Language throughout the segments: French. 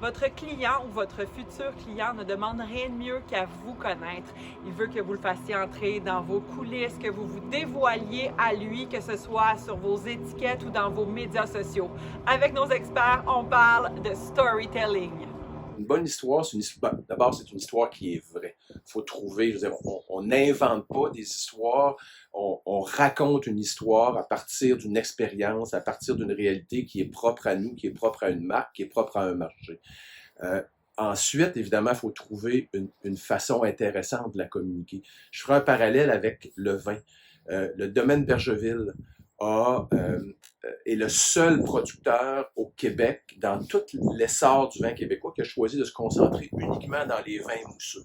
Votre client ou votre futur client ne demande rien de mieux qu'à vous connaître. Il veut que vous le fassiez entrer dans vos coulisses, que vous vous dévoiliez à lui, que ce soit sur vos étiquettes ou dans vos médias sociaux. Avec nos experts, on parle de storytelling. Une bonne histoire, d'abord, c'est une histoire qui est vraie. Il faut trouver, je veux dire, on n'invente pas des histoires, on raconte une histoire à partir d'une expérience, à partir d'une réalité qui est propre à nous, qui est propre à une marque, qui est propre à un marché. Ensuite, évidemment, il faut trouver une façon intéressante de la communiquer. Je ferai un parallèle avec le vin. Le domaine Bergeville est le seul producteur au Québec, dans tout l'essor du vin québécois, qui a choisi de se concentrer uniquement dans les vins mousseux.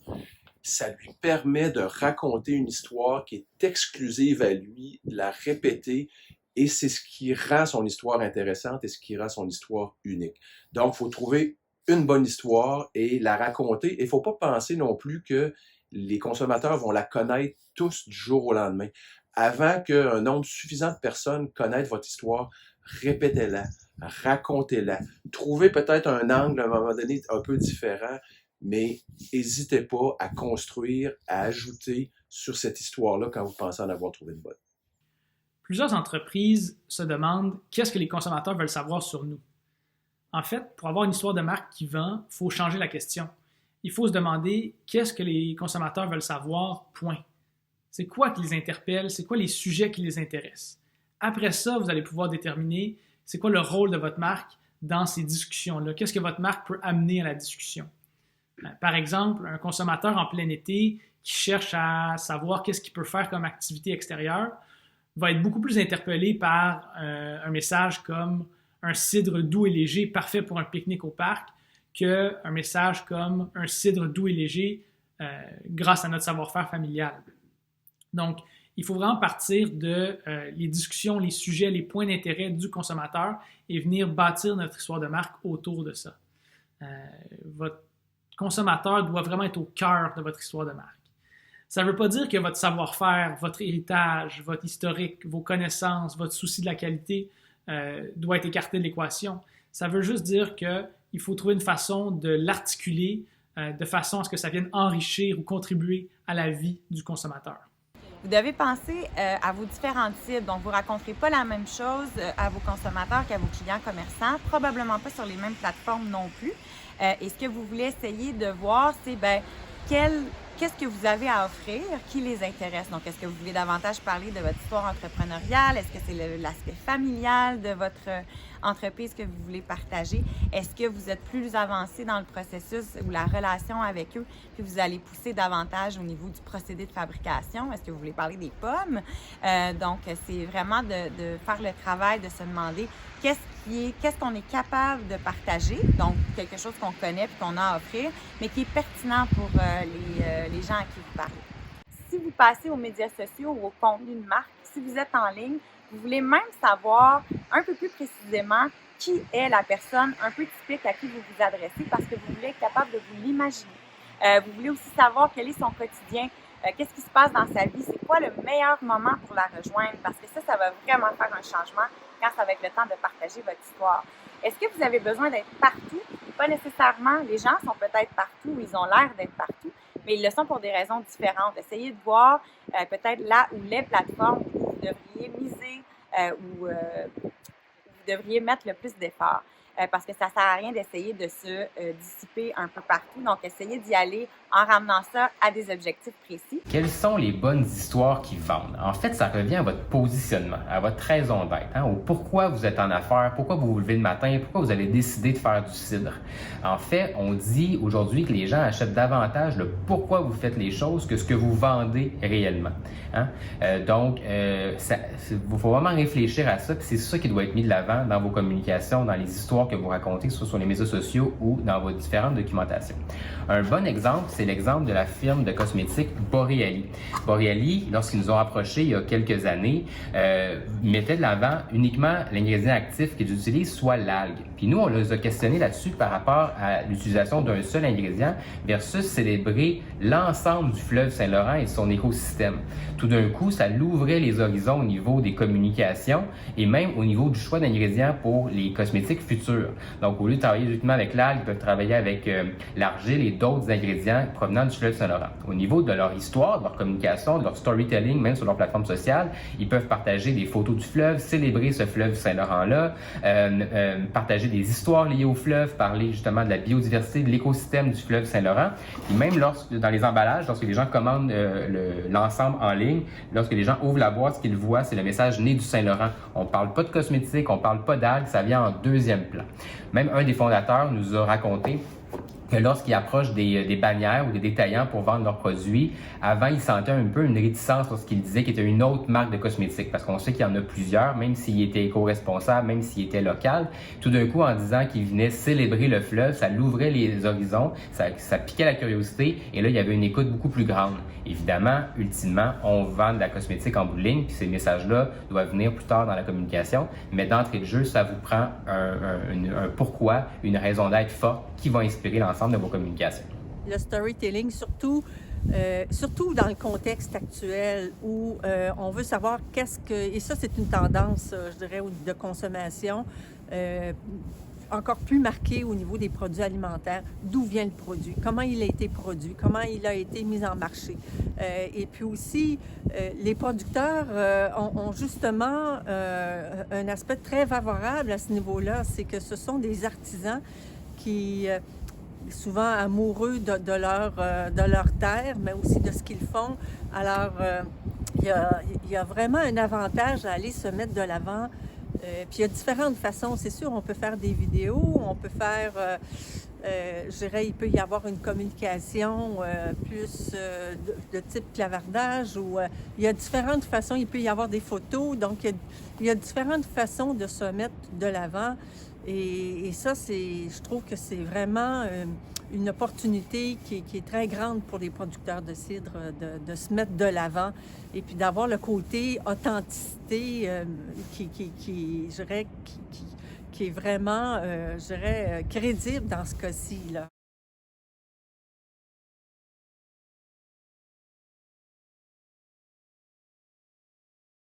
Ça lui permet de raconter une histoire qui est exclusive à lui, de la répéter, et c'est ce qui rend son histoire intéressante et ce qui rend son histoire unique. Donc, il faut trouver une bonne histoire et la raconter. Et il ne faut pas penser non plus que les consommateurs vont la connaître tous du jour au lendemain. Avant qu'un nombre suffisant de personnes connaissent votre histoire, répétez-la, racontez-la. Trouvez peut-être un angle à un moment donné un peu différent, mais n'hésitez pas à construire, à ajouter sur cette histoire-là quand vous pensez en avoir trouvé une bonne. Plusieurs entreprises se demandent qu'est-ce que les consommateurs veulent savoir sur nous. En fait, pour avoir une histoire de marque qui vend, il faut changer la question. Il faut se demander qu'est-ce que les consommateurs veulent savoir, point. C'est quoi qui les interpelle? C'est quoi les sujets qui les intéressent? Après ça, vous allez pouvoir déterminer c'est quoi le rôle de votre marque dans ces discussions-là. Qu'est-ce que votre marque peut amener à la discussion? Par exemple, un consommateur en plein été qui cherche à savoir qu'est-ce qu'il peut faire comme activité extérieure va être beaucoup plus interpellé par un message comme un cidre doux et léger parfait pour un pique-nique au parc qu'un message comme un cidre doux et léger grâce à notre savoir-faire familial. Donc, il faut vraiment partir de les discussions, les sujets, les points d'intérêt du consommateur et venir bâtir notre histoire de marque autour de ça. Votre consommateur doit vraiment être au cœur de votre histoire de marque. Ça ne veut pas dire que votre savoir-faire, votre héritage, votre historique, vos connaissances, votre souci de la qualité doit être écarté de l'équation. Ça veut juste dire qu'il faut trouver une façon de l'articuler de façon à ce que ça vienne enrichir ou contribuer à la vie du consommateur. Vous devez penser à vos différentes cibles. Donc, vous ne raconterez pas la même chose à vos consommateurs qu'à vos clients commerçants, probablement pas sur les mêmes plateformes non plus. Et ce que vous voulez essayer de voir, c'est qu'est-ce que vous avez à offrir qui les intéresse. Donc, est-ce que vous voulez davantage parler de votre histoire entrepreneuriale? Est-ce que c'est l'aspect familial de votre entreprise que vous voulez partager? Est-ce que vous êtes plus avancé dans le processus ou la relation avec eux, puis vous allez pousser davantage au niveau du procédé de fabrication? Est-ce que vous voulez parler des pommes? Donc, c'est vraiment de faire le travail, de se demander qu'est-ce qu'on est capable de partager, donc quelque chose qu'on connaît et qu'on a à offrir, mais qui est pertinent pour les gens à qui vous parlez. Si vous passez aux médias sociaux ou au contenu de marque, si vous êtes en ligne, vous voulez même savoir un peu plus précisément qui est la personne un peu typique à qui vous vous adressez parce que vous voulez être capable de vous l'imaginer. Vous voulez aussi savoir quel est son quotidien, qu'est-ce qui se passe dans sa vie, c'est quoi le meilleur moment pour la rejoindre parce que ça va vraiment faire un changement quand ça va être le temps de partager votre histoire. Est-ce que vous avez besoin d'être partout? Pas nécessairement. Les gens sont peut-être partout, ils ont l'air d'être partout, mais ils le sont pour des raisons différentes. Essayez de voir peut-être là où les plateformes où vous devriez miser où vous devriez mettre le plus d'efforts. Parce que ça ne sert à rien d'essayer de se dissiper un peu partout. Donc, essayez d'y aller en ramenant ça à des objectifs précis. Quelles sont les bonnes histoires qui vendent? En fait, ça revient à votre positionnement, à votre raison d'être, au pourquoi vous êtes en affaires, pourquoi vous vous levez le matin, pourquoi vous avez décidé de faire du cidre. En fait, on dit aujourd'hui que les gens achètent davantage le pourquoi vous faites les choses que ce que vous vendez réellement. Donc, il faut vraiment réfléchir à ça, puis c'est ça qui doit être mis de l'avant dans vos communications, dans les histoires que vous racontez, que ce soit sur les médias sociaux ou dans vos différentes documentations. Un bon exemple, c'est l'exemple de la firme de cosmétiques Boreali. Boreali, lorsqu'ils nous ont approchés il y a quelques années, mettait de l'avant uniquement l'ingrédient actif qu'ils utilisent, soit l'algue. Puis nous, on les a questionnés là-dessus par rapport à l'utilisation d'un seul ingrédient versus célébrer l'ensemble du fleuve Saint-Laurent et son écosystème. Tout d'un coup, ça l'ouvrait les horizons au niveau des communications et même au niveau du choix d'ingrédients pour les cosmétiques futurs nourriture. Donc, au lieu de travailler uniquement avec l'algue, ils peuvent travailler avec l'argile et d'autres ingrédients provenant du fleuve Saint-Laurent. Au niveau de leur histoire, de leur communication, de leur storytelling, même sur leur plateforme sociale, ils peuvent partager des photos du fleuve, célébrer ce fleuve Saint-Laurent-là, partager des histoires liées au fleuve, parler justement de la biodiversité, de l'écosystème du fleuve Saint-Laurent. Et même dans les emballages, lorsque les gens commandent l'ensemble en ligne, lorsque les gens ouvrent la boîte, ce qu'ils voient, c'est le message né du Saint-Laurent. On ne parle pas de cosmétiques, on ne parle pas d'algues, ça vient en deuxième plan. Même un des fondateurs nous a raconté que lorsqu'ils approchent des bannières ou des détaillants pour vendre leurs produits, avant, ils sentaient un peu une réticence lorsqu'ils disaient qu'il était une autre marque de cosmétiques, parce qu'on sait qu'il y en a plusieurs, même s'il était éco-responsable, même s'il était local. Tout d'un coup, en disant qu'il venait célébrer le fleuve, ça l'ouvrait les horizons, ça piquait la curiosité, et là, il y avait une écoute beaucoup plus grande. Évidemment, ultimement, on vend de la cosmétique en bout de ligne, puis ces messages-là doivent venir plus tard dans la communication, mais d'entrée de jeu, ça vous prend un pourquoi, une raison d'être forte qui va inspirer l'ensemble de vos communications. Le storytelling, surtout dans le contexte actuel où on veut savoir et ça c'est une tendance, je dirais, de consommation encore plus marquée au niveau des produits alimentaires. D'où vient le produit? Comment il a été produit? Comment il a été mis en marché? Et puis aussi, les producteurs ont justement un aspect très favorable à ce niveau-là, c'est que ce sont des artisans qui souvent amoureux de leur terre, mais aussi de ce qu'ils font. Alors, il y a vraiment un avantage à aller se mettre de l'avant. Puis il y a différentes façons. C'est sûr, on peut faire des vidéos, on peut faire, je dirais, il peut y avoir une communication plus de type clavardage, ou il y a différentes façons. Il peut y avoir des photos. Donc, il y a différentes façons de se mettre de l'avant. Et ça, je trouve que c'est vraiment une opportunité qui est très grande pour les producteurs de cidre de se mettre de l'avant et puis d'avoir le côté authenticité qui est vraiment, je dirais, crédible dans ce cas-ci, là.